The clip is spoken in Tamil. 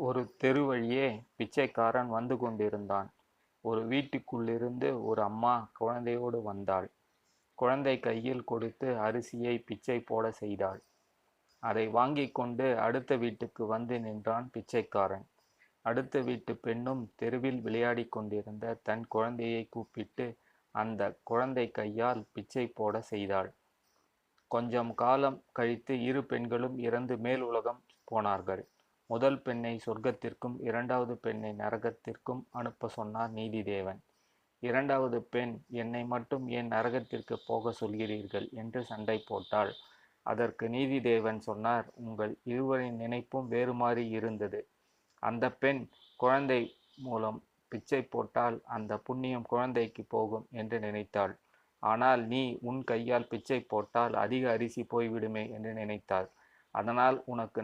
ஒரு தெரு வழியே பிச்சைக்காரன் வந்து கொண்டிருந்தான். ஒரு வீட்டுக்குள்ளிருந்து ஒரு அம்மா குழந்தையோடு வந்தாள். குழந்தை கையில் கொடுத்து அரிசியை பிச்சை போட செய்தாள். அதை வாங்கிக் கொண்டு அடுத்த வீட்டுக்கு வந்து நின்றான் பிச்சைக்காரன். அடுத்த வீட்டு பெண்ணும் தெருவில் விளையாடிக் கொண்டிருந்த தன் குழந்தையை கூப்பிட்டு அந்த குழந்தை கையால் பிச்சை போட செய்தாள். கொஞ்சம் காலம் கழித்து இரு பெண்களும் இறந்து மேல் உலகம் போனார்கள். முதல் பெண்ணை சொர்க்கத்திற்கும் இரண்டாவது பெண்ணை நரகத்திற்கும் அனுப்ப சொன்னார் நீதிதேவன். இரண்டாவது பெண், என்னை மட்டும் ஏன் நரகத்திற்கு போக சொல்கிறீர்கள் என்று சண்டை போட்டாள். அதற்கு நீதிதேவன் சொன்னார், உங்கள் இருவரின் நினைப்பும் வேறு மாறி இருந்தது. அந்த பெண் குழந்தை மூலம் பிச்சை போட்டால் அந்த புண்ணியம் குழந்தைக்கு போகும் என்று நினைத்தாள். ஆனால் நீ உன் கையால் பிச்சை போட்டால் அதிக அரிசி போய்விடுமே என்று நினைத்தாள். அதனால் உனக்கு